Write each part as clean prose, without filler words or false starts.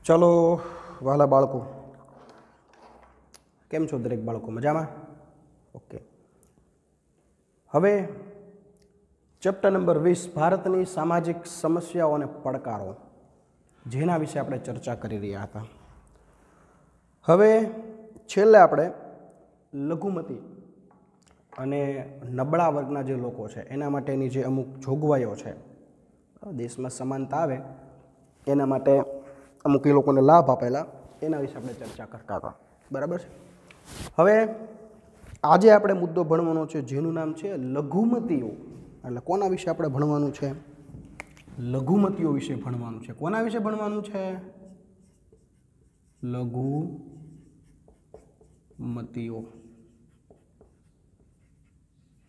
चलो वाला बाळको केम छो दरेक बाळको मजामां? ओके। हवे चैप्टर नंबर 20 भारतनी सामाजिक समस्याओं अने પડકારો जेना विषे आपणे चर्चा करी रह्या हता। हवे छेल्ले आपणे लघुमती अने नबळा वर्गना जे लोको छे एना माटेनी जे अमुक जोगवाईओ छे, देशमां समानता आवे एना माटे अमुक ए लोकोने लाभ आपेला एना विषे आपणे चर्चा करता हता। बराबर छे। हवे आजे आपणे मुद्दो भणવાનો छे जेनुं नाम छे लघुमतीओ। એટલે કોના વિશે આપણે ભણવાનું છે? લઘુમતીઓ વિશે ભણવાનું છે। કોના વિશે ભણવાનું છે? લઘુમતીઓ।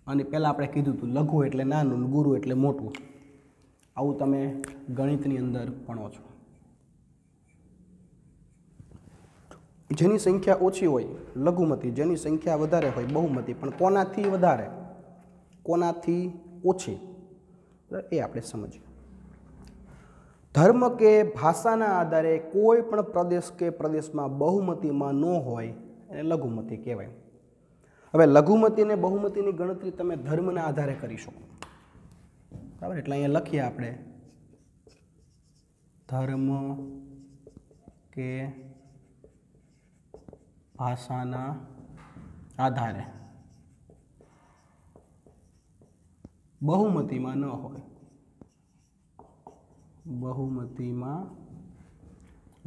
અને પહેલા આપણે કીધું હતું લઘુ એટલે નાનું, ગુરુ એટલે મોટું। આવું તમે ગણિતની અંદર ભણો છો। જેની સંખ્યા ઓછી હોય લઘુમતી, જેની સંખ્યા વધારે હોય બહુમતી। પણ કોનાથી વધારે, કોનાથી ઓછી, એ આપણે સમજીએ। ધર્મ કે ભાષાના આધારે કોઈ પણ પ્રદેશ કે પ્રદેશમાં બહુમતીમાં ન હોય એને લઘુમતી કહેવાય। હવે લઘુમતી ને બહુમતીની ગણતરી તમે ધર્મના આધારે કરી શકો। બરાબર, એટલે અહીંયા લખીએ આપણે ધર્મ કે ભાષાના આધારે बहुमतीमां न होय, बहुमतीमां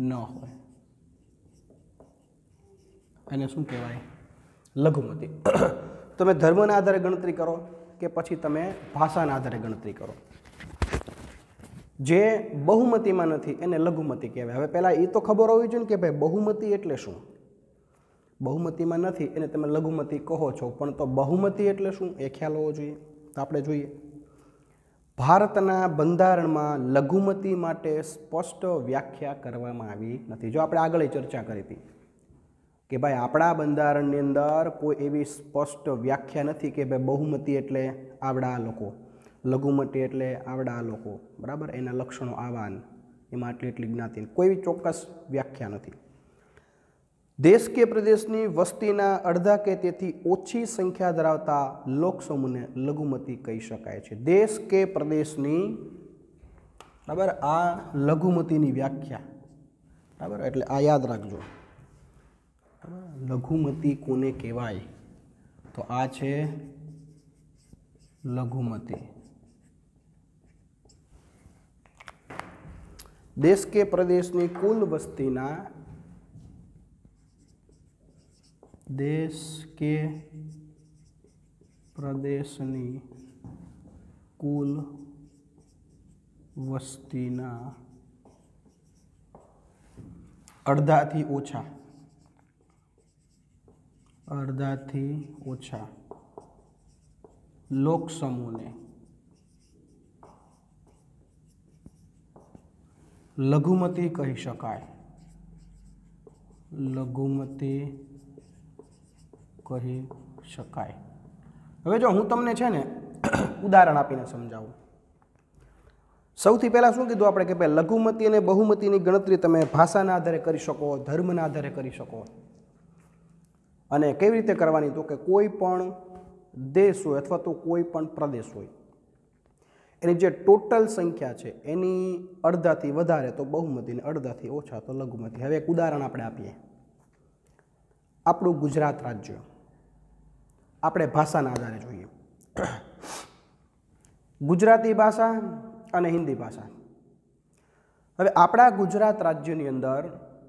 न होय एने शुं कहेवाय? लघुमती। तमे धर्मना आधारे गणतरी करो के पछी तमे भाषाना आधारे गणतरी करो, जे बहुमतीमां नथी एने लघुमती कहेवाय। हवे पहेला ए तो खबर होवी जोईए के भाई बहुमती एटले शुं। बहुमतीमां नथी एने तमे लघुमती कहो छो, पण तो बहुमती एटले शुं ए ख्याल होवो जोईए। तो आपणे जोईए भारतना बंधारणमां लघुमती माटे स्पष्ट व्याख्या करवामां आवी नथी। जो आपणे आगळ चर्चा करी हती के भाई आपणा बंधारणनी अंदर कोई एवी स्पष्ट व्याख्या नथी के भाई बहुमती एटले आवड़ा लोको, लघुमती एटले आवड़ा लोको। बराबर, एना लक्षणो आवा, एमां आटली एटली ज्ञाति, कोई चोक्कस व्याख्या नथी। देश के प्रदेशनी वस्तीना अर्धा के तेथी ओછી संख्या धरावता लोक समूहने लघुमती कही शकाय छे। देश के प्रदेशनी, बराबर, आ लघुमतीनी व्याख्या। बराबर, एटले आ याद राखजो। लघुमती कोने कहेवाय? तो आ छे लघुमती। देश के प्रदेशनी कुल वस्तीना, देश के प्रदेशनी कुल वस्तीना अर्धाथी ओछा, अर्धाथी ओछा लोक समूहने लघुमती कही शकाय। लघुमती कही शकाय। हवे जो हूँ तमने छे ने उदाहरण आपीने समजावुं। सौथी पहेला शुं कीधुं आपणे के भाई लघुमती अने बहुमतीनी गणतरी तमे भाषाना आधारे करी शको, धर्मना आधारे करी शको। अने केवी रीते करवानी? तो के कोई पण देश होय अथवा तो कोई पण प्रदेश होय एनी जे टोटल संख्या छे एनी अर्धाथी वधारे तो बहुमती ने अर्धाथी ओछा तो लघुमती। हवे एक उदाहरण आपणे आपीए। આપણું ગુજરાત રાજ્ય આપણે ભાષાના આધારે જોઈએ। ગુજરાતી ભાષા અને હિન્દી ભાષા। હવે આપણા ગુજરાત રાજ્યની અંદર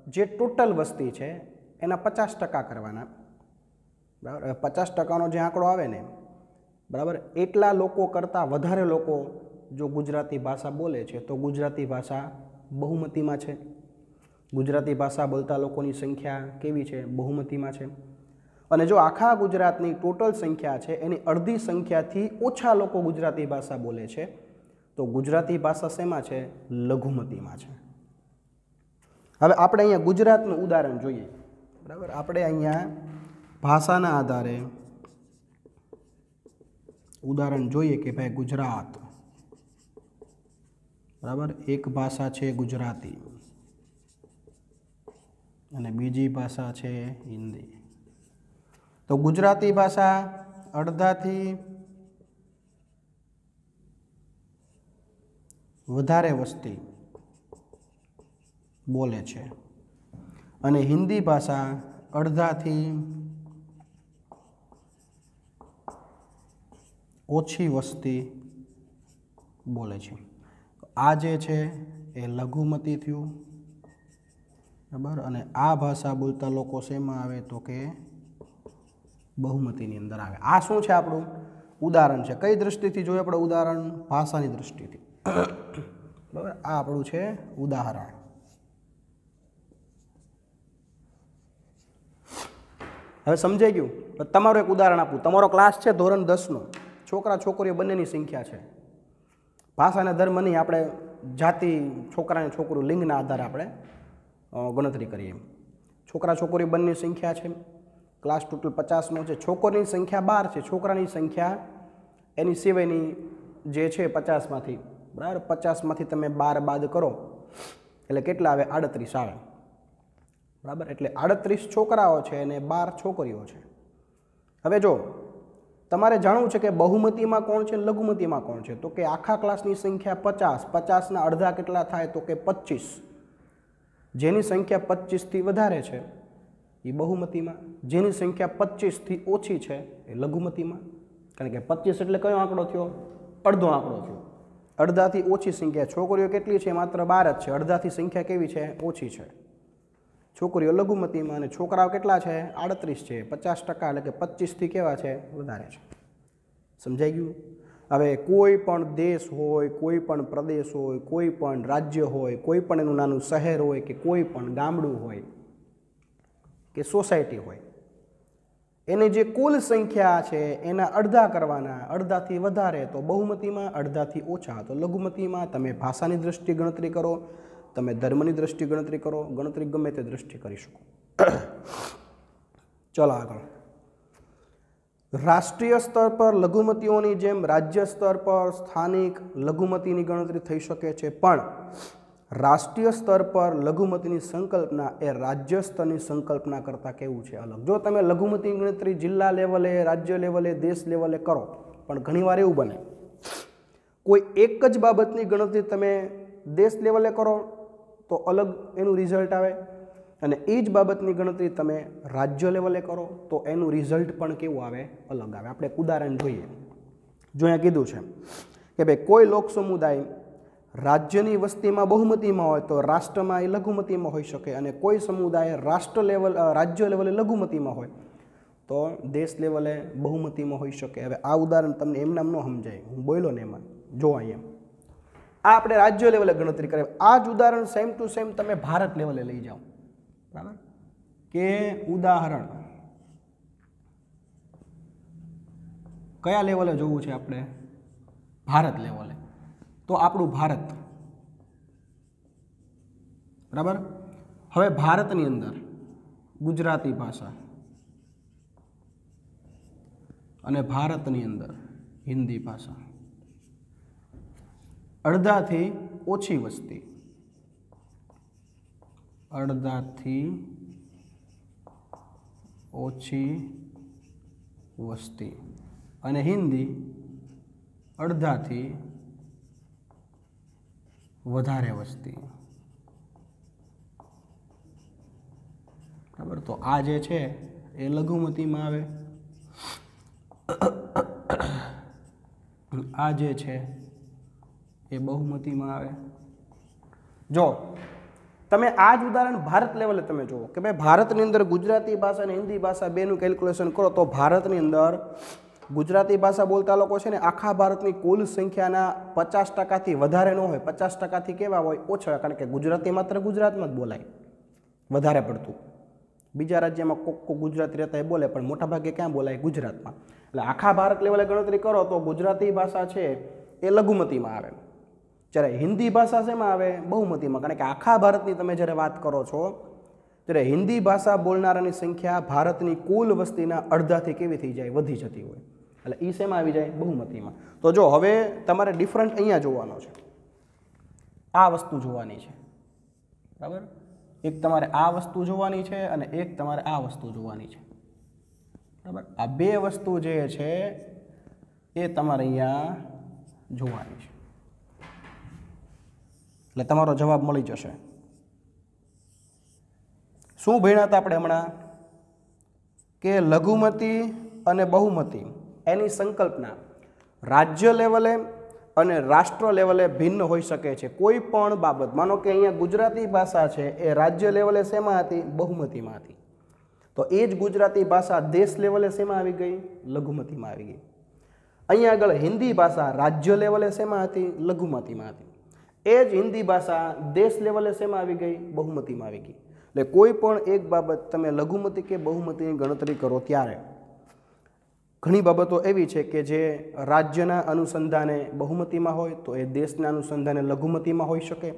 જે ટોટલ વસ્તી છે એના 50% કરવાના। બરાબર, 50%નો જે આંકડો આવે ને, બરાબર, એટલા લોકો કરતાં વધારે લોકો જો ગુજરાતી ભાષા બોલે છે તો ગુજરાતી ભાષા બહુમતીમાં છે। गुजराती भाषा बोलता लोकोनी संख्या केवी छे? बहुमतीमां छे। अने जो आखा गुजरातनी टोटल संख्या छे एनी अर्धी संख्याथी ओछा लोको गुजराती भाषा बोले छे तो गुजराती भाषा शेमां छे? लघुमतीमां छे। हवे आपणे अहींया गुजरातनुं उदाहरण जोईए। बराबर, आपणे अहींया भाषाना आधारे उदाहरण जोईए के भाई गुजरात, बराबर, एक भाषा छे गुजराती। અને બીજી ભાષા છે હિન્દી. તો ગુજરાતી ભાષા અડધાથી વધારે વસ્તી બોલે છે અને હિન્દી ભાષા અડધાથી ઓછી વસ્તી બોલે છે. આ જે છે એ લઘુમતી થયું, બરાબર. અને આ ભાષા બોલતા લોકો શેમાં આવે તો કે બહુમતીની અંદર આવે. આ શું છે? આપણું ઉદાહરણ છે. કઈ દ્રષ્ટિથી જોઈએ આપણે ઉદાહરણ? ભાષાની દ્રષ્ટિથી. બરાબર. આ આપણું છે ઉદાહરણ. હવે સમજાઈ ગયું? તમારું એક ઉદાહરણ આપું. તમારો ક્લાસ છે ધોરણ 10નો. છોકરા છોકરીઓ બંનેની સંખ્યા છે. ભાષા અને ધર્મ નહીં, આપણે જાતિ, છોકરાને છોકરું, લિંગના આધારે આપણે ગણતરી કરીએ. છોકરા છોકરીઓ બંનેની સંખ્યા છે. ક્લાસ ટોટલ 50નો છે. છોકરીની સંખ્યા 12 છે, છોકરાની સંખ્યા એની સિવાયની જે છે 50માંથી, બરાબર. 50માંથી તમે 12 બાદ કરો એટલે કેટલા આવે? 38 આવે, બરાબર. એટલે 38 છોકરાઓ છે અને 12 છોકરીઓ છે. હવે જો તમારે જાણવું છે કે બહુમતીમાં કોણ છે, લઘુમતીમાં કોણ છે, તો કે આખા ક્લાસની સંખ્યા 50, 50ના અડધા કેટલા થાય તો કે 25. જેની સંખ્યા 25થી વધારે છે એ બહુમતીમાં, જેની સંખ્યા 25થી ઓછી છે એ લઘુમતીમાં. કારણ કે 25 એટલે કયો આંકડો થયો? અડધો આંકડો થયો. અડધાથી ઓછી સંખ્યા. છોકરીઓ કેટલી છે? માત્ર 12 જ છે. અડધાથી સંખ્યા કેવી છે? ઓછી છે. છોકરીઓ લઘુમતીમાં અને છોકરાઓ કેટલા છે? 38 છે. 50% એટલે કે 25થી કેવા છે? વધારે છે. સમજાઈ ગયું? હવે કોઈ પણ દેશ હોય, કોઈ પણ પ્રદેશ હોય, કોઈ પણ રાજ્ય હોય, કોઈ પણ એનું નાનું શહેર હોય કે કોઈ પણ ગામડું હોય કે સોસાયટી હોય, એની જે કુલ સંખ્યા છે એના અડધા કરવાના. અડધાથી વધારે તો બહુમતીમાં, અડધાથી ઓછા તો લઘુમતીમાં. તમે ભાષાની દ્રષ્ટિએ ગણતરી કરો, તમે ધર્મની દ્રષ્ટિએ ગણતરી કરો, ગણતરી ગમે તે દ્રષ્ટિએ કરી શકો. ચલો આગળ. રાષ્ટ્રીય સ્તર પર લઘુમતીઓની જેમ રાજ્ય સ્તર પર સ્થાનિક લઘુમતીની ગણતરી થઈ શકે છે, પણ રાષ્ટ્રીય સ્તર પર લઘુમતીની સંકલ્પના એ રાજ્ય સ્તરની સંકલ્પના કરતાં કેવું છે? અલગ. જો તમે લઘુમતીની ગણતરી જિલ્લા લેવલે, રાજ્ય લેવલે, દેશ લેવલે કરો, પણ ઘણીવાર એવું બને કોઈ એક જ બાબતની ગણતરી તમે દેશ લેવલે કરો તો અલગ એનું રિઝલ્ટ આવે, અને એ જ બાબતની ગણતરી તમે રાજ્ય લેવલે કરો તો એનું રિઝલ્ટ પણ કેવું આવે? અલગ આવે. આપણે એક ઉદાહરણ જોઈએ. જો અહીંયા કીધું છે કે ભાઈ કોઈ લોક સમુદાય રાજ્યની વસ્તીમાં બહુમતીમાં હોય તો રાષ્ટ્રમાં એ લઘુમતીમાં હોઈ શકે, અને કોઈ સમુદાય રાજ્ય લેવલે લઘુમતીમાં હોય તો દેશ લેવલે બહુમતીમાં હોઈ શકે. હવે આ ઉદાહરણ તમને એમ નામ ન સમજાય, હું બોલ્યો ને એમાં જો અહીંયા આ આપણે રાજ્ય લેવલે ગણતરી કરીએ. આ જ ઉદાહરણ સેમ ટુ સેમ તમે ભારત લેવલે લઈ જાઓ, બરાબર. કે ઉદાહરણ કયા લેવલે જોવું છે આપણે? ભારત લેવલે. તો આપણું ભારત, બરાબર. હવે ભારતની અંદર ગુજરાતી ભાષા અને ભારતની અંદર હિન્દી ભાષા. અડધાથી ઓછી વસ્તી, અડધાથી ઓછી વસ્તી, અને હિન્દી અડધાથી વધારે વસ્તી, બરાબર. તો આ જે છે એ લઘુમતીમાં આવે, આ જે છે એ બહુમતીમાં આવે. જો તમે આ જ ઉદાહરણ ભારત લેવલે તમે જુઓ કે ભાઈ ભારતની અંદર ગુજરાતી ભાષા અને હિન્દી ભાષા બેનું કેલ્ક્યુલેશન કરો તો ભારતની અંદર ગુજરાતી ભાષા બોલતા લોકો છે ને આખા ભારતની કુલ સંખ્યાના 50%થી વધારે ન હોય, 50%થી કેવા હોય? ઓછા હોય. કારણ કે ગુજરાતી માત્ર ગુજરાતમાં જ બોલાય વધારે પડતું. બીજા રાજ્યમાં કોક ગુજરાતી રહેતા એ બોલે, પણ મોટાભાગે ક્યાં બોલાય? ગુજરાતમાં. એટલે આખા ભારત લેવલે ગણતરી કરો તો ગુજરાતી ભાષા છે એ લઘુમતીમાં આવે, જ્યારે હિન્દી ભાષા શેમાં આવે? બહુમતીમાં. કારણ કે આખા ભારતની તમે જ્યારે વાત કરો છો ત્યારે હિન્દી ભાષા બોલનારાની સંખ્યા ભારતની કુલ વસ્તીના અડધાથી કેવી થઈ જાય? વધી જતી હોય. એટલે એ શેમાં આવી જાય? બહુમતીમાં. તો જો હવે તમારે ડિફરન્ટ અહીંયા જોવાનો છે, આ વસ્તુ જોવાની છે, બરાબર. એક તમારે આ વસ્તુ જોવાની છે અને એક તમારે આ વસ્તુ જોવાની છે, બરાબર. આ બે વસ્તુ જે છે એ તમારે અહીંયા જોવાની છે, એટલે તમારો જવાબ મળી જશે. શું ભણ્યા હતા આપણે હમણાં કે લઘુમતી અને બહુમતી એની સંકલ્પના રાજ્ય લેવલે અને રાષ્ટ્ર લેવલે ભિન્ન હોઈ શકે છે. કોઈ પણ બાબત, માનો કે અહીંયા ગુજરાતી ભાષા છે એ રાજ્ય લેવલે શેમાં હતી? બહુમતીમાં હતી. તો એ જ ગુજરાતી ભાષા દેશ લેવલે શેમાં આવી ગઈ? લઘુમતીમાં આવી ગઈ. અહીંયા આગળ હિન્દી ભાષા રાજ્ય લેવલે શેમાં હતી? લઘુમતીમાં હતી. એ જ હિન્દી ભાષા દેશ લેવલે શેમાં આવી ગઈ? બહુમતીમાં આવી ગઈ. એટલે કોઈ પણ એક બાબત તમે લઘુમતી કે બહુમતીની ગણતરી કરો ત્યારે ઘણી બાબતો એવી છે કે જે રાજ્યના અનુસંધાને બહુમતીમાં હોય તો એ દેશના અનુસંધાને લઘુમતીમાં હોઈ શકે,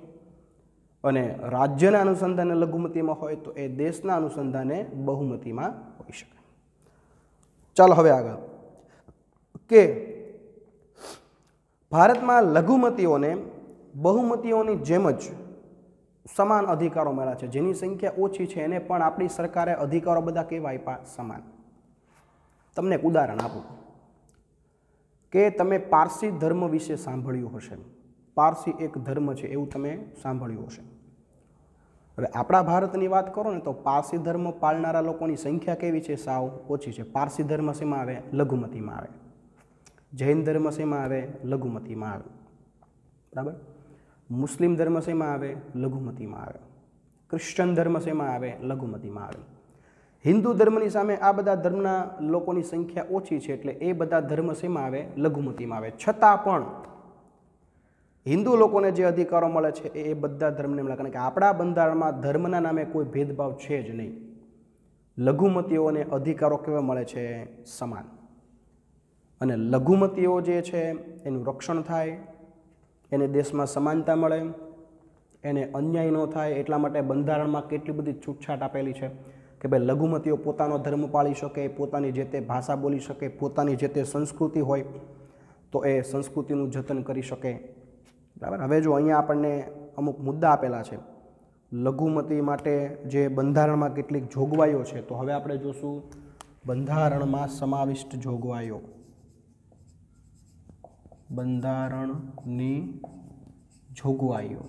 અને રાજ્યના અનુસંધાને લઘુમતીમાં હોય તો એ દેશના અનુસંધાને બહુમતીમાં હોઈ શકે. ચાલો હવે આગળ કે ભારતમાં લઘુમતીઓને બહુમતીઓની જેમ જ સમાન અધિકારો મળ્યા છે. જેની સંખ્યા ઓછી છે એને પણ આપણી સરકારે અધિકારો બધા કેવા આપ્યા? સમાન. તમને એક ઉદાહરણ આપું કે તમે પારસી ધર્મ વિશે સાંભળ્યું હશે. પારસી એક ધર્મ છે એવું તમે સાંભળ્યું હશે. હવે આપણા ભારતની વાત કરો ને તો પારસી ધર્મ પાળનારા લોકોની સંખ્યા કેવી છે? સાવ ઓછી છે. પારસી ધર્મ શેમાં આવે? લઘુમતીમાં આવે. જૈન ધર્મ શેમાં આવે? લઘુમતીમાં આવે, બરાબર. મુસ્લિમ ધર્મ શેમાં આવે? લઘુમતીમાં આવે. ક્રિશ્ચન ધર્મ શેમાં આવે? લઘુમતીમાં આવે. હિન્દુ ધર્મની સામે આ બધા ધર્મના લોકોની સંખ્યા ઓછી છે એટલે એ બધા ધર્મ શેમાં આવે? લઘુમતીમાં આવે. છતાં પણ હિન્દુ લોકોને જે અધિકારો મળે છે એ બધા ધર્મને મળે, કારણ કે આપણા બંધારણમાં ધર્મના નામે કોઈ ભેદભાવ છે જ નહીં. લઘુમતીઓને અધિકારો કેવા મળે છે? સમાન. અને લઘુમતીઓ જે છે એનું રક્ષણ થાય, એને દેશમાં સમાનતા મળે, એને અન્યાય ન થાય એટલા માટે બંધારણમાં કેટલી બધી છૂટછાટ આપેલી છે કે ભાઈ લઘુમતીઓ પોતાનો ધર્મ પાળી શકે, પોતાની જે તે ભાષા બોલી શકે, પોતાની જે તે સંસ્કૃતિ હોય તો એ સંસ્કૃતિનું જતન કરી શકે, બરાબર. હવે જો અહીંયા આપણને અમુક મુદ્દા આપેલા છે લઘુમતી માટે જે બંધારણમાં કેટલીક જોગવાઈઓ છે, તો હવે આપણે જોશું બંધારણમાં સમાવિષ્ટ જોગવાઈઓ. બંધારણની જોગવાઈઓ.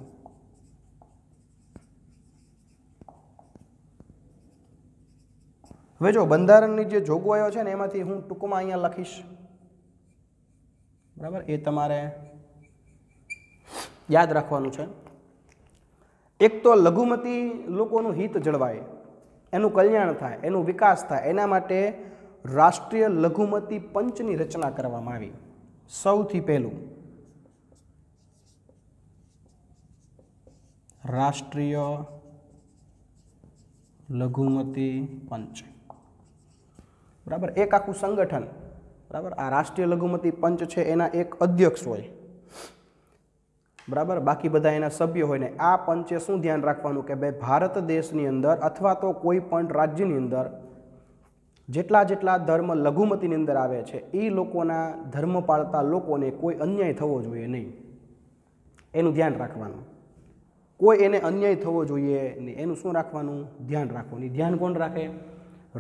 હવે જો બંધારણની જે જોગવાઈઓ છે ને એમાંથી હું ટૂંકમાં અહીંયા લખીશ, બરાબર. એ તમારે યાદ રાખવાનું છે. એક તો લઘુમતી લોકોનું હિત જળવાય, એનું કલ્યાણ થાય, એનો વિકાસ થાય, એના માટે રાષ્ટ્રીય લઘુમતી પંચની રચના કરવામાં આવી. સૌથી પહેલું રાષ્ટ્રીય લઘુમતી પંચ, બરાબર. એક આખું સંગઠન, બરાબર. આ રાષ્ટ્રીય લઘુમતી પંચ છે એના એક અધ્યક્ષ હોય, બરાબર. બાકી બધા એના સભ્યો હોય ને આ પંચે શું ધ્યાન રાખવાનું કે ભાઈ ભારત દેશની અંદર અથવા તો કોઈ પણ રાજ્યની અંદર જેટલા જેટલા ધર્મ લઘુમતીની અંદર આવે છે એ લોકોના ધર્મ પાળતા લોકોને કોઈ અન્યાય થવો જોઈએ નહીં, એનું ધ્યાન રાખવાનું. કોઈ એને અન્યાય થવો જોઈએ નહીં એનું શું રાખવાનું? ધ્યાન રાખવાનું. ધ્યાન કોણ રાખે?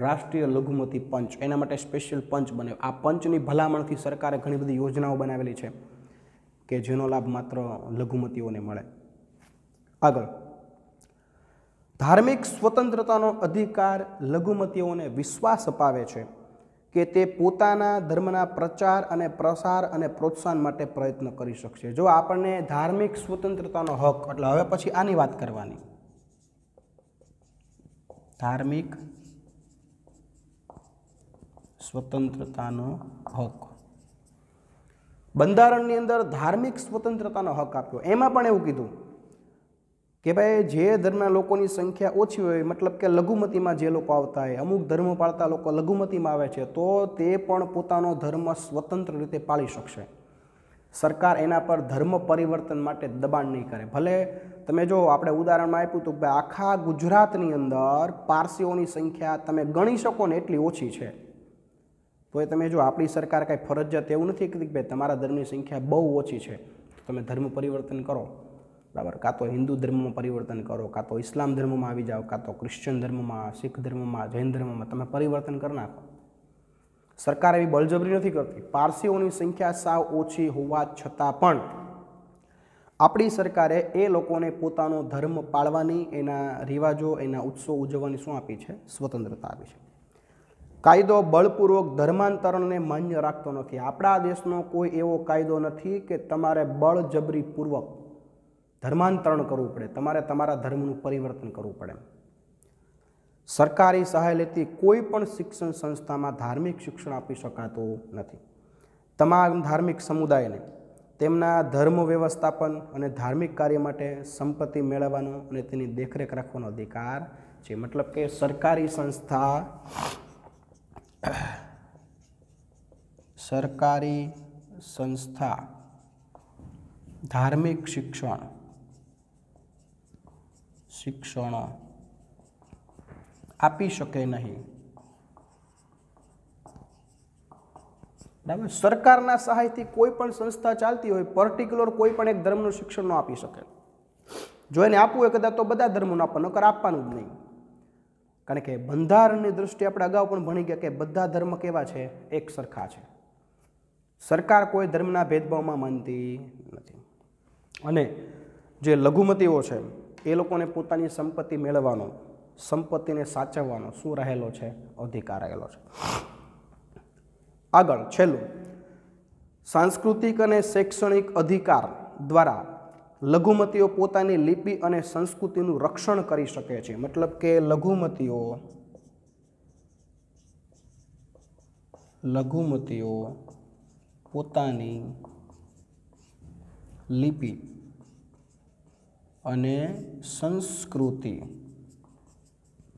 રાષ્ટ્રીય લઘુમતી પંચ. એના માટે સ્પેશિયલ પંચ બન્યો. આ પંચની ભલામણથી સરકારે ઘણી બધી યોજનાઓ બનાવેલી છે કે જેનો લાભ માત્ર લઘુમતીઓને મળે. આગળ, ધાર્મિક સ્વતંત્રતાનો અધિકાર લઘુમતીઓને વિશ્વાસ અપાવે છે કે તે પોતાના ધર્મના પ્રચાર અને પ્રસાર અને પ્રોત્સાહન માટે પ્રયત્ન કરી શકશે. જો આપણને ધાર્મિક સ્વતંત્રતાનો હક, એટલે હવે પછી આની વાત કરવાની, ધાર્મિક સ્વતંત્રતાનો હક. બંધારણની અંદર ધાર્મિક સ્વતંત્રતાનો હક આપ્યો. એમાં પણ એવું કીધું કે ભાઈ જે ધર્મના લોકોની સંખ્યા ઓછી હોય, મતલબ કે લઘુમતીમાં જે લોકો આવતા હોય, અમુક ધર્મ પાળતા લોકો લઘુમતીમાં આવે છે, તો તે પણ પોતાનો ધર્મ સ્વતંત્ર રીતે પાળી શકશે. સરકાર એના પર ધર્મ પરિવર્તન માટે દબાણ નહીં કરે. ભલે તમે જો આપણે ઉદાહરણમાં આપ્યું હતું કે ભાઈ આખા ગુજરાતની અંદર પારસીઓની સંખ્યા તમે ગણી શકો ને એટલી ઓછી છે, તો એ તમે જો આપણી સરકાર કાંઈ ફરજિયાત એવું નથી કે ભાઈ તમારા ધર્મની સંખ્યા બહુ ઓછી છે તો તમે ધર્મ પરિવર્તન કરો. બરાબર, કાં તો હિન્દુ ધર્મમાં પરિવર્તન કરો, કાં તો ઇસ્લામ ધર્મમાં આવી જાઓ, કાં તો ક્રિશ્ચિયન ધર્મમાં, શીખ ધર્મમાં, જૈન ધર્મમાં તમે પરિવર્તન કરી નાખો. સરકાર એવી બળજબરી નથી કરતી. પારસીઓની સંખ્યા સાવ ઓછી હોવા છતાં પણ આપણી સરકારે એ લોકોને પોતાનો ધર્મ પાળવાની, એના રિવાજો, એના ઉત્સવ ઉજવવાની શું આપી છે? સ્વતંત્રતા આપી છે. કાયદો બળપૂર્વક ધર્માંતરણને માન્ય રાખતો નથી. આપણા દેશનો કોઈ એવો કાયદો નથી કે તમારે બળજબરીપૂર્વક ધર્માંતરણ કરવું પડે, તમારે તમારા ધર્મનું પરિવર્તન કરવું પડે. સરકારી સહાય લેતી કોઈ પણ શિક્ષણ સંસ્થામાં ધાર્મિક શિક્ષણ આપી શકાતું નથી. તમામ ધાર્મિક સમુદાયને તેમના ધર્મ વ્યવસ્થાપન અને ધાર્મિક કાર્ય માટે સંપત્તિ મેળવવાનો અને તેની દેખરેખ રાખવાનો અધિકાર છે. મતલબ કે સરકારી સંસ્થા ધાર્મિક શિક્ષણ આપી શકે નહીં. બરાબર, સરકારના સહાયથી કોઈ પણ સંસ્થા ચાલતી હોય, પર્ટિક્યુલર કોઈ પણ એક ધર્મનું શિક્ષણ ન આપી શકે. જો એને આપવું હોય કદાચ તો બધા ધર્મોનું આપવાનું, નકર આપવાનું જ નહીં. કારણ કે બંધારણની દૃષ્ટિએ આપણે અગાઉ પણ ભણી ગયા કે બધા ધર્મ કેવા છે? એક સરખા છે. સરકાર કોઈ ધર્મના ભેદભાવમાં માનતી નથી. અને જે લઘુમતીઓ છે એ લોકોને પોતાની સંપત્તિ મેળવવાનો, સંપત્તિને સાચવવાનો શું રહેલો છે? અધિકાર રહેલો છે. આગળ છેલ્લું, સાંસ્કૃતિક અને શૈક્ષણિક અધિકાર દ્વારા લઘુમતીઓ પોતાની લિપિ અને સંસ્કૃતિનું રક્ષણ કરી શકે છે. મતલબ કે લઘુમતીઓ પોતાની લિપિ અને સંસ્કૃતિ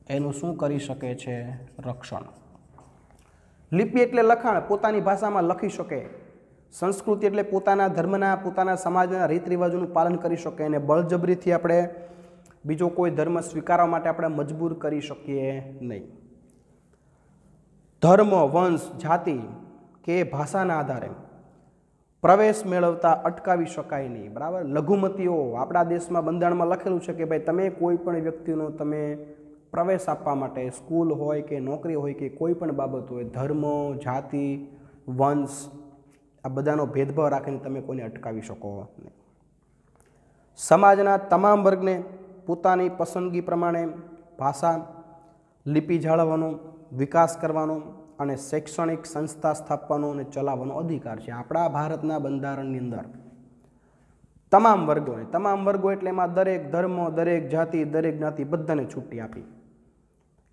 એનું શું કરી શકે છે? રક્ષણ. લિપિ એટલે લખાણ, પોતાની ભાષામાં લખી શકે. સંસ્કૃતિ એટલે પોતાના ધર્મના, પોતાના સમાજના રીત રિવાજોનું પાલન કરી શકે. અને બળજબરીથી આપણે બીજો કોઈ ધર્મ સ્વીકારવા માટે આપણે મજબૂર કરી શકીએ નહીં. ધર્મ, વંશ, જાતિ કે ભાષાના આધારે પ્રવેશ મેળવતા અટકાવી શકાય નહીં. બરાબર, લઘુમતીઓ આપણા દેશમાં બંધારણમાં લખેલું છે કે ભાઈ તમે કોઈ પણ વ્યક્તિનો તમે પ્રવેશ આપવા માટે, સ્કૂલ હોય કે નોકરી હોય કે કોઈ પણ બાબત હોય, ધર્મ, જાતિ, વંશ આ બધાનો ભેદભાવ રાખીને તમે કોઈને અટકાવી શકો નહીં. સમાજના તમામ વર્ગને પોતાની પસંદગી પ્રમાણે ભાષા, લિપિ જાળવવાનો, વિકાસ કરવાનો અને શૈક્ષણિક સંસ્થા સ્થાપવાનો અને ચલાવવાનો અધિકાર છે. આપણા ભારતના બંધારણની અંદર તમામ વર્ગો એટલે એમાં દરેક ધર્મ, દરેક જાતિ, દરેક જ્ઞાતિ બધાને છૂટી આપી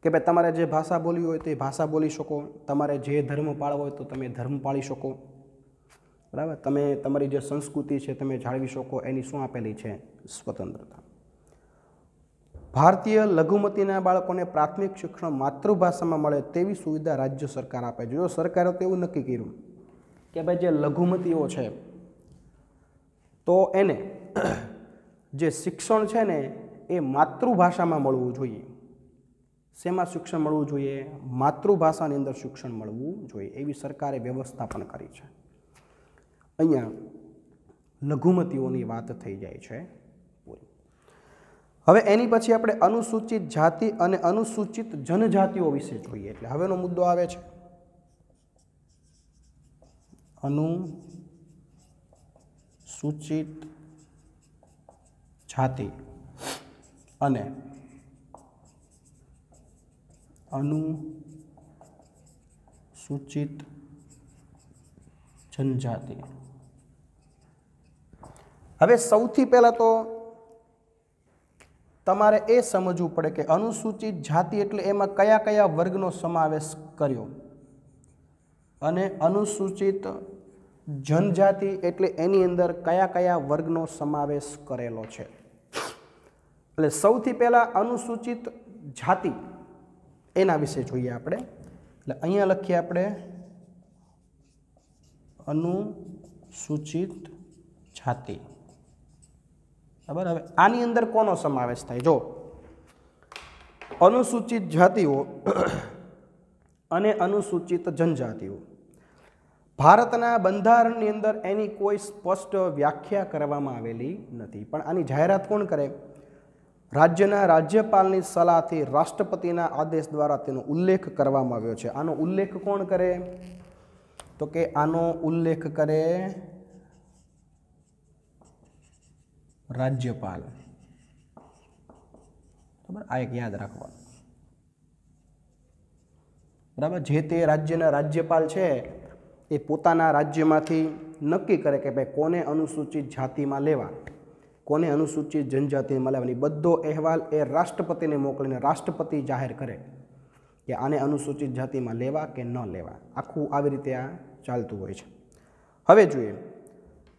કે ભાઈ તમારે જે ભાષા બોલવી હોય તો એ ભાષા બોલી શકો, તમારે જે ધર્મ પાળવો હોય તો તમે ધર્મ પાળી શકો. બરાબર, તમે તમારી જે સંસ્કૃતિ છે તમે જાળવી શકો. એની શું આપેલી છે? સ્વતંત્રતા. ભારતીય લઘુમતીના બાળકોને પ્રાથમિક શિક્ષણ માતૃભાષામાં મળે તેવી સુવિધા રાજ્ય સરકાર આપે છે. જો સરકારે તો એવું નક્કી કર્યું કે ભાઈ જે લઘુમતીઓ છે તો એને જે શિક્ષણ છે ને એ માતૃભાષામાં મળવું જોઈએ. શેમાં શિક્ષણ મળવું જોઈએ? માતૃભાષાની અંદર શિક્ષણ મળવું જોઈએ. એવી સરકારે વ્યવસ્થા પણ કરી છે. અહીંયા લઘુમતીઓની વાત થઈ જાય છે પૂરી. હવે એની પછી આપણે અનુસૂચિત જાતિ અને અનુસૂચિત જનજાતિઓ વિશે જોઈએ. એટલે હવેનો મુદ્દો આવે છે અનુસૂચિત જાતિ અને અનુસૂચિત જનજાતિ. હવે સૌથી પહેલાં તો તમારે એ સમજવું પડે કે અનુસૂચિત જાતિ એટલે એમાં કયા કયા વર્ગનો સમાવેશ કર્યો અને અનુસૂચિત જનજાતિ એટલે એની અંદર કયા કયા વર્ગનો સમાવેશ કરેલો છે. એટલે સૌથી પહેલાં અનુસૂચિત જાતિ એના વિશે જોઈએ આપણે. એટલે અહીંયા લખીએ આપણે અનુસૂચિત જાતિ. બરાબર, હવે આની અંદર કોનો સમાવેશ થાય? જો અનુસૂચિત જાતિઓ અને અનુસૂચિત જનજાતિઓ. ભારતના બંધારણની અંદર એની કોઈ સ્પષ્ટ વ્યાખ્યા કરવામાં આવેલી નથી, પણ આની જાહેરાત કોણ કરે? રાજ્યના રાજ્યપાલની સલાહથી રાષ્ટ્રપતિના આદેશ દ્વારા તેનો ઉલ્લેખ કરવામાં આવ્યો છે. આનો ઉલ્લેખ કોણ કરે? તો કે આનો ઉલ્લેખ કરે રાજ્યપાલ. બરાબર, આ એક યાદ રાખવાનું. બરાબર, જે તે રાજ્યના રાજ્યપાલ છે એ પોતાના રાજ્યમાંથી નક્કી કરે કે ભાઈ કોને અનુસૂચિત જાતિમાં લેવા, કોને અનુસૂચિત જનજાતિમાં લેવાની. બધો અહેવાલ એ રાષ્ટ્રપતિને મોકલીને રાષ્ટ્રપતિ જાહેર કરે કે આને અનુસૂચિત જાતિમાં લેવા કે ન લેવા. આખું આવી રીતે આ ચાલતું હોય છે. હવે જોઈએ,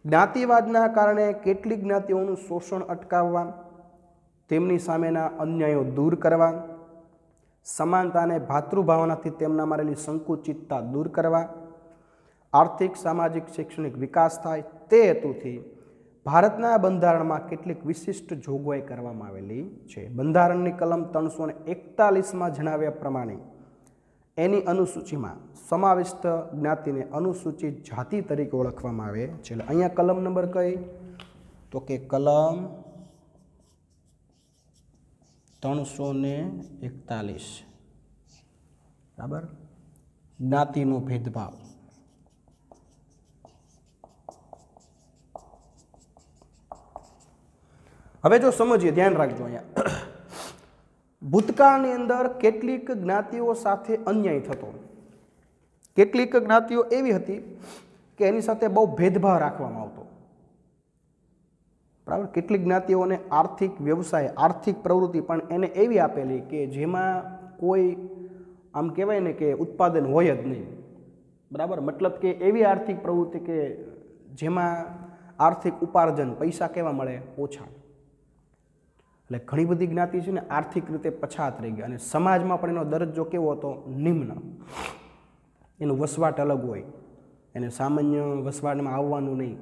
જ્ઞાતિવાદના કારણે કેટલીક જ્ઞાતિઓનું શોષણ અટકાવવા, તેમની સામેના અન્યાયો દૂર કરવા, સમાનતા અને ભાતૃભાવનાથી તેમના મારેલી સંકુચિતતા દૂર કરવા, આર્થિક સામાજિક શૈક્ષણિક વિકાસ થાય તે હેતુથી ભારતના બંધારણમાં કેટલીક વિશિષ્ટ જોગવાઈ કરવામાં આવેલી છે. બંધારણની કલમ 341માં જણાવ્યા પ્રમાણે એની અનુસૂચિમાં સમાવિષ્ટ જ્ઞાતિને અનુસૂચિત જાતિ તરીકે ઓળખવામાં આવે છે. એટલે અહીંયા કલમ નંબર કઈ? તો કે કલમ 341. બરાબર, જ્ઞાતિનો ભેદભાવ. હવે જો સમજીએ, ધ્યાન રાખજો, અહીંયા ભૂતકાળની અંદર કેટલીક જ્ઞાતિઓ સાથે અન્યાય થતો. કેટલીક જ્ઞાતિઓ એવી હતી કે એની સાથે બહુ ભેદભાવ રાખવામાં આવતો. બરાબર, કેટલીક જ્ઞાતિઓને આર્થિક વ્યવસાય, આર્થિક પ્રવૃત્તિ પણ એને એવી આપેલી કે જેમાં કોઈ આમ કહેવાય ને કે ઉત્પાદન હોય જ નહીં. બરાબર, મતલબ કે એવી આર્થિક પ્રવૃત્તિ કે જેમાં આર્થિક ઉપાર્જન, પૈસા કેવા મળે? ઓછા. એટલે ઘણી બધી જ્ઞાતિ છે ને આર્થિક રીતે પછાત રહી ગઈ, અને સમાજમાં પણ એનો દરજ્જો કેવો હતો? નિમ્ન. એનું વસવાટ અલગ હોય, એને સામાન્ય વસવાટમાં આવવાનું નહીં.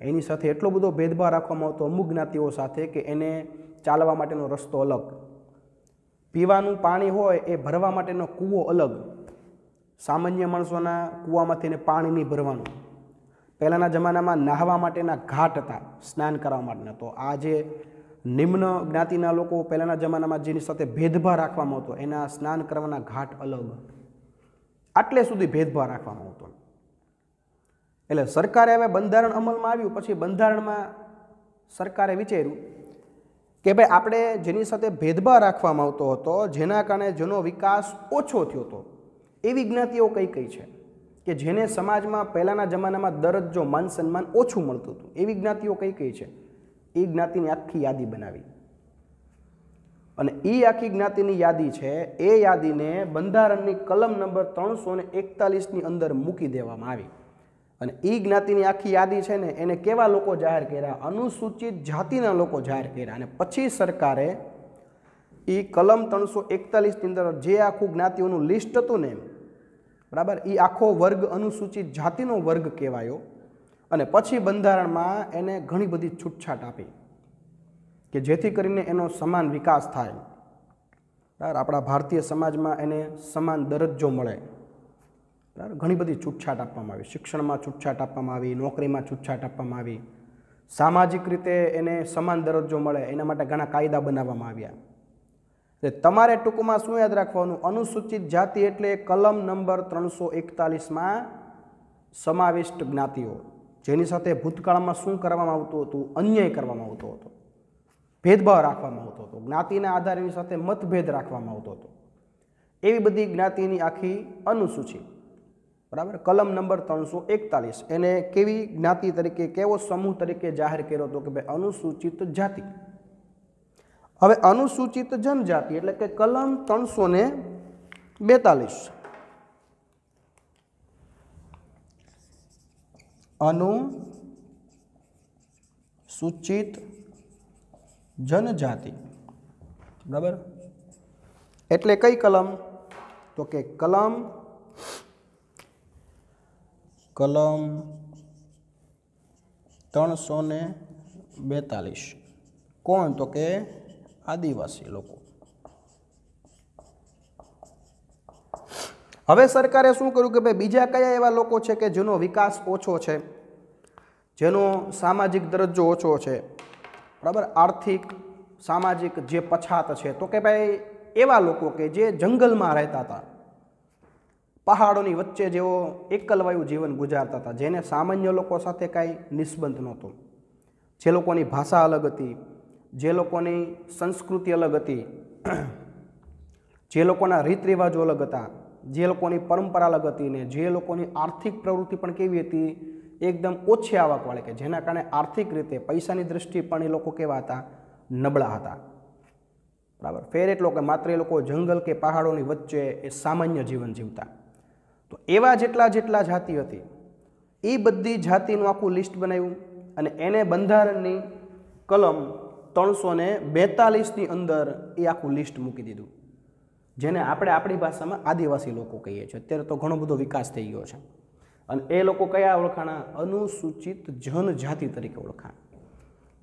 એની સાથે એટલો બધો ભેદભાવ રાખવામાં આવતો અમુક જ્ઞાતિઓ સાથે કે એને ચાલવા માટેનો રસ્તો અલગ, પીવાનું પાણી હોય એ ભરવા માટેનો કૂવો અલગ. સામાન્ય માણસોના કૂવામાંથી એને પાણી નહીં ભરવાનું. પહેલાંના જમાનામાં નાહવા માટેના ઘાટ હતા, સ્નાન કરવા માટેના. તો આ જે નિમ્ન જ્ઞાતિના લોકો પહેલાંના જમાનામાં જેની સાથે ભેદભાવ રાખવામાં આવતો એના સ્નાન કરવાના ઘાટ અલગ. આટલે સુધી ભેદભાવ રાખવામાં આવતો. એટલે સરકારે હવે બંધારણ અમલમાં આવ્યું પછી બંધારણમાં સરકારે વિચાર્યું કે ભાઈ આપણે જેની સાથે ભેદભાવ રાખવામાં આવતો હતો, જેના કારણે જેનો વિકાસ ઓછો થયો હતો, એવી જ્ઞાતિઓ કઈ કઈ છે કે જેને સમાજમાં પહેલાંના જમાનામાં દરજ્જો, માન સન્માન ઓછું મળતું હતું, એવી જ્ઞાતિઓ કઈ કઈ છે? એ જ્ઞાતિની આખી યાદી બનાવી. અને એ આખી જ્ઞાતિની યાદી છે, એ યાદીને બંધારણની કલમ નંબર 341ની અંદર મૂકી દેવામાં આવી. અને એ જ્ઞાતિની આખી યાદી છે ને એને કેવા લોકો જાહેર કર્યા? અનુસૂચિત જાતિના લોકો જાહેર કર્યા. અને પછી સરકારે એ કલમ 341ની અંદર જે આખું જ્ઞાતિઓનું લિસ્ટ હતું ને, બરાબર, એ આખો વર્ગ અનુસૂચિત જાતિનો વર્ગ કહેવાયો. અને પછી બંધારણમાં એને ઘણી બધી છૂટછાટ આપી કે જેથી કરીને એનો સમાન વિકાસ થાય. બરાબર, આપણા ભારતીય સમાજમાં એને સમાન દરજ્જો મળે. બરાબર, ઘણી બધી છૂટછાટ આપવામાં આવી. શિક્ષણમાં છૂટછાટ આપવામાં આવી, નોકરીમાં છૂટછાટ આપવામાં આવી, સામાજિક રીતે એને સમાન દરજ્જો મળે એના માટે ઘણા કાયદા બનાવવામાં આવ્યા. તમારે ટૂંકમાં શું યાદ રાખવાનું? અનુસૂચિત જાતિ એટલે કલમ નંબર 341માં સમાવિષ્ટ જ્ઞાતિઓ, જેની સાથે ભૂતકાળમાં શું કરવામાં આવતું હતું? અન્યાય કરવામાં આવતો હતો, ભેદભાવ રાખવામાં આવતો હતો, જ્ઞાતિના આધારે એની સાથે મતભેદ રાખવામાં આવતો હતો. એવી બધી જ્ઞાતિની આખી અનુસૂચિ, બરાબર, કલમ નંબર 341 એને કેવી જ્ઞાતિ તરીકે, કેવો સમૂહ તરીકે જાહેર કર્યો હતો? કે ભાઈ અનુસૂચિત જાતિ. હવે અનુસૂચિત જનજાતિ એટલે કે કલમ 342 અનુસૂચિત જનજાતિ. બરાબર, એટલે કઈ કલમ? તો કે કલમ 342. કોણ? તો કે આદિવાસી લોકો. હવે સરકારે શું કર્યું કે ભાઈ બીજા કયા એવા લોકો છે કે જેનો વિકાસ ઓછો છે, જેનો સામાજિક દરજ્જો ઓછો છે, બરાબર, આર્થિક સામાજિક જે પછાત છે, તો કે ભાઈ એવા લોકો કે જે જંગલમાં રહેતા હતા, પહાડોની વચ્ચે જેઓ એકલવાયુ જીવન ગુજારતા હતા, જેને સામાન્ય લોકો સાથે કાંઈ નિસ્બંધ નહોતો, જે લોકોની ભાષા અલગ હતી, જે લોકોની સંસ્કૃતિ અલગ હતી, જે લોકોના રીત રિવાજો અલગ હતા, જે લોકોની પરંપરા અલગ હતી, ને જે લોકોની આર્થિક પ્રવૃત્તિ પણ કેવી હતી, એકદમ ઓછી આવકવાળી, કે જેના કારણે આર્થિક રીતે પૈસાની દ્રષ્ટિએ પણ એ લોકો કેવા હતા, નબળા હતા, બરાબર. ફેર એટલો કે માત્ર એ લોકો જંગલ કે પહાડોની વચ્ચે એ સામાન્ય જીવન જીવતા. તો એવા જેટલા જાતિ હતી એ બધી જાતિનું આખું લિસ્ટ બનાવ્યું અને એને બંધારણની કલમ 342ની અંદર એ આખું લિસ્ટ મૂકી દીધું, જેને આપણે આપણી ભાષામાં આદિવાસી લોકો કહીએ છીએ. અત્યારે તો ઘણો બધો વિકાસ થઈ ગયો છે અને એ લોકો કયા ઓળખાણા? અનુસૂચિત જનજાતિ તરીકે ઓળખાણ.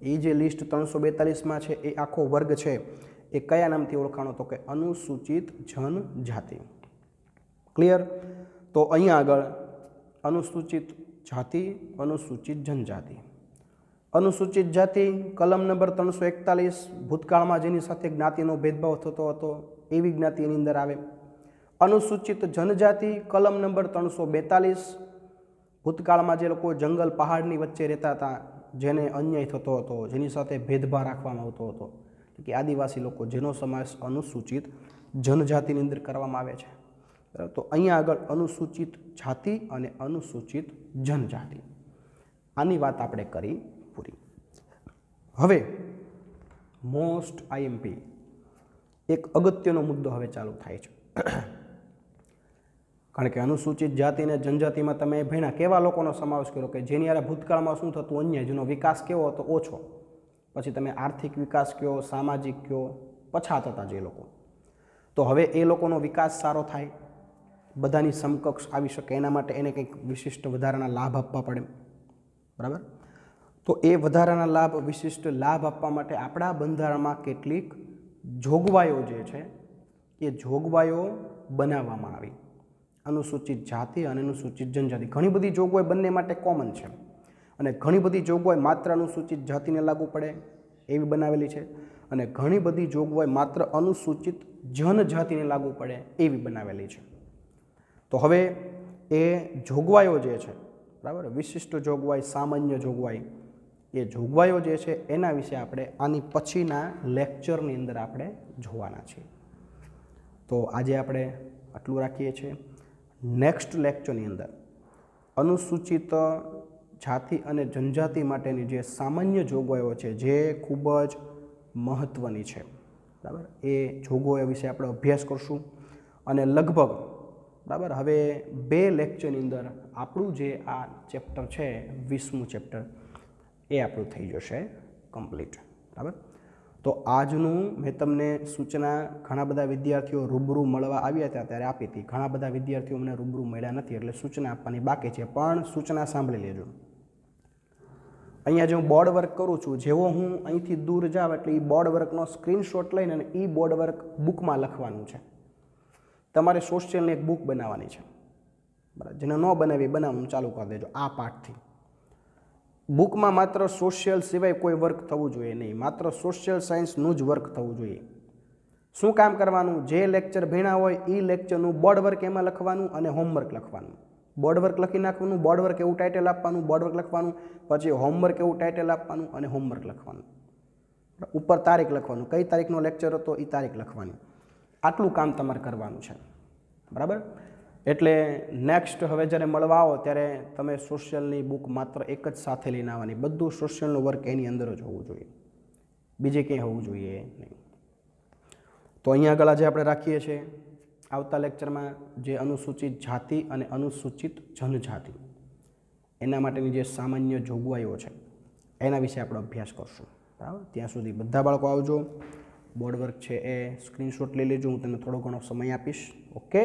એ જે લિસ્ટ 342માં છે એ આખો વર્ગ છે એ કયા નામથી ઓળખાણો? તો કે અનુસૂચિત જનજાતિ. ક્લિયર? તો અહીંયા આગળ અનુસૂચિત જાતિ, અનુસૂચિત જનજાતિ. અનુસૂચિત જાતિ કલમ નંબર 341, ભૂતકાળમાં જેની સાથે જ્ઞાતિનો ભેદભાવ થતો હતો એવી જ્ઞાતિ એની અંદર આવે. અનુસૂચિત જનજાતિ કલમ નંબર 342, ભૂતકાળમાં જે લોકો જંગલ પહાડની વચ્ચે રહેતા હતા, જેને અન્યાય થતો હતો, જેની સાથે ભેદભાવ રાખવામાં આવતો હતો, કે આદિવાસી લોકો, જેનો સમાવેશ અનુસૂચિત જનજાતિની અંદર કરવામાં આવે છે. તો અહીંયા આગળ અનુસૂચિત જાતિ અને અનુસૂચિત જનજાતિ, આની વાત આપણે કરી પૂરી. હવે મોસ્ટ આઈએમપી એક અગત્યનો મુદ્દો હવે ચાલુ થાય છે, કારણ કે અનુસૂચિત જાતિ અને જનજાતિમાં તમે ભણ્યા કેવા લોકોનો સમાવેશ કર્યો કે જેની યાર ભૂતકાળમાં શું થતું? અન્યાય, જેનો વિકાસ કેવો હતો? ઓછો. પછી તમે આર્થિક વિકાસ કયો, સામાજિક કયો, પછાત હતા જે લોકો. તો હવે એ લોકોનો વિકાસ સારો થાય, બધાની સમકક્ષ આવી શકે, એના માટે એને કંઈક વિશિષ્ટ વધારાના લાભ આપવા પડે, બરાબર. તો એ વધારાના લાભ, વિશિષ્ટ લાભ આપવા માટે આપણા બંધારણમાં કેટલીક જોગવાઈઓ જે છે એ જોગવાઈઓ બનાવવામાં આવી. અનુસૂચિત જાતિ અને અનુસૂચિત જનજાતિ, ઘણી બધી જોગવાઈ બંને માટે કોમન છે અને ઘણી બધી જોગવાઈ માત્ર અનુસૂચિત જાતિને લાગુ પડે એવી બનાવેલી છે અને ઘણી બધી જોગવાઈ માત્ર અનુસૂચિત જનજાતિને લાગુ પડે એવી બનાવેલી છે. તો હવે એ જોગવાઈઓ જે છે, બરાબર, વિશિષ્ટ જોગવાઈ, સામાન્ય જોગવાઈ, એ જોગવાઈઓ જે છે એના વિશે આપણે આની પછીના લેક્ચરની અંદર આપણે જોવાના છીએ. તો આજે આપણે આટલું રાખીએ છીએ. નેક્સ્ટ લેક્ચરની અંદર અનુસૂચિત જાતિ અને જનજાતિ માટેની જે સામાન્ય જોગવાઈઓ છે, જે ખૂબ જ મહત્ત્વની છે, બરાબર, એ જોગવાઈઓ વિશે આપણે અભ્યાસ કરશું અને લગભગ, બરાબર, હવે 2 લેક્ચરની અંદર આપણું જે આ ચેપ્ટર છે 20મું ચેપ્ટર એ આપણું થઈ જશે કમ્પ્લીટ, બરાબર. તો આજનું મેં તમને સૂચના ઘણા બધા વિદ્યાર્થીઓ રૂબરૂ મળવા આવ્યા હતા ત્યારે આપી હતી. ઘણા બધા વિદ્યાર્થીઓ મને રૂબરૂ મળ્યા નથી એટલે સૂચના આપવાની બાકી છે, પણ સૂચના સાંભળી લેજો. અહીંયા જે હું બોર્ડ વર્ક કરું છું, જેવો હું અહીંથી દૂર જાઉં એટલે એ બોર્ડ વર્કનો સ્ક્રીનશોટ લઈને અને એ બોર્ડ વર્ક બુકમાં લખવાનું છે. તમારે સોશિયલની એક બુક બનાવવાની છે, બરાબર. જેને ન બનાવી બનાવવાનું ચાલુ કરી દેજો આ પાઠથી. બુકમાં માત્ર સોશિયલ સિવાય કોઈ વર્ક થવું જોઈએ નહીં, માત્ર સોશિયલ સાયન્સનું જ વર્ક થવું જોઈએ. શું કામ કરવાનું? જે લેક્ચર ભણ્યા હોય એ લેક્ચરનું બોર્ડ વર્ક એમાં લખવાનું અને હોમવર્ક લખવાનું. બોર્ડ વર્ક લખી નાખવાનું, બોર્ડ વર્ક એવું ટાઇટલ આપવાનું, બોર્ડ વર્ક લખવાનું, પછી હોમવર્ક એવું ટાઇટલ આપવાનું અને હોમવર્ક લખવાનું. ઉપર તારીખ લખવાનું, કઈ તારીખનો લેક્ચર હતો એ તારીખ લખવાની. આટલું કામ તમારે કરવાનું છે, બરાબર. એટલે નેક્સ્ટ હવે જ્યારે મળવા આવો ત્યારે તમે સોશિયલની બુક માત્ર એક જ સાથે લઈને આવવાની. બધું સોશિયલનું વર્ક એની અંદર જ હોવું જોઈએ, બીજે ક્યાંય હોવું જોઈએ નહીં. તો અહીંયા આગળ આજે આપણે રાખીએ છીએ. આવતા લેક્ચરમાં જે અનુસૂચિત જાતિ અને અનુસૂચિત જનજાતિ એના માટેની જે સામાન્ય જોગવાઈઓ છે એના વિશે આપણે અભ્યાસ કરશું, બરાબર. ત્યાં સુધી બધા બાળકો આવજો. બોર્ડ વર્ક છે એ સ્ક્રીનશોટ લઈ લેજો, હું તમને થોડો ઘણો સમય આપીશ. ઓકે.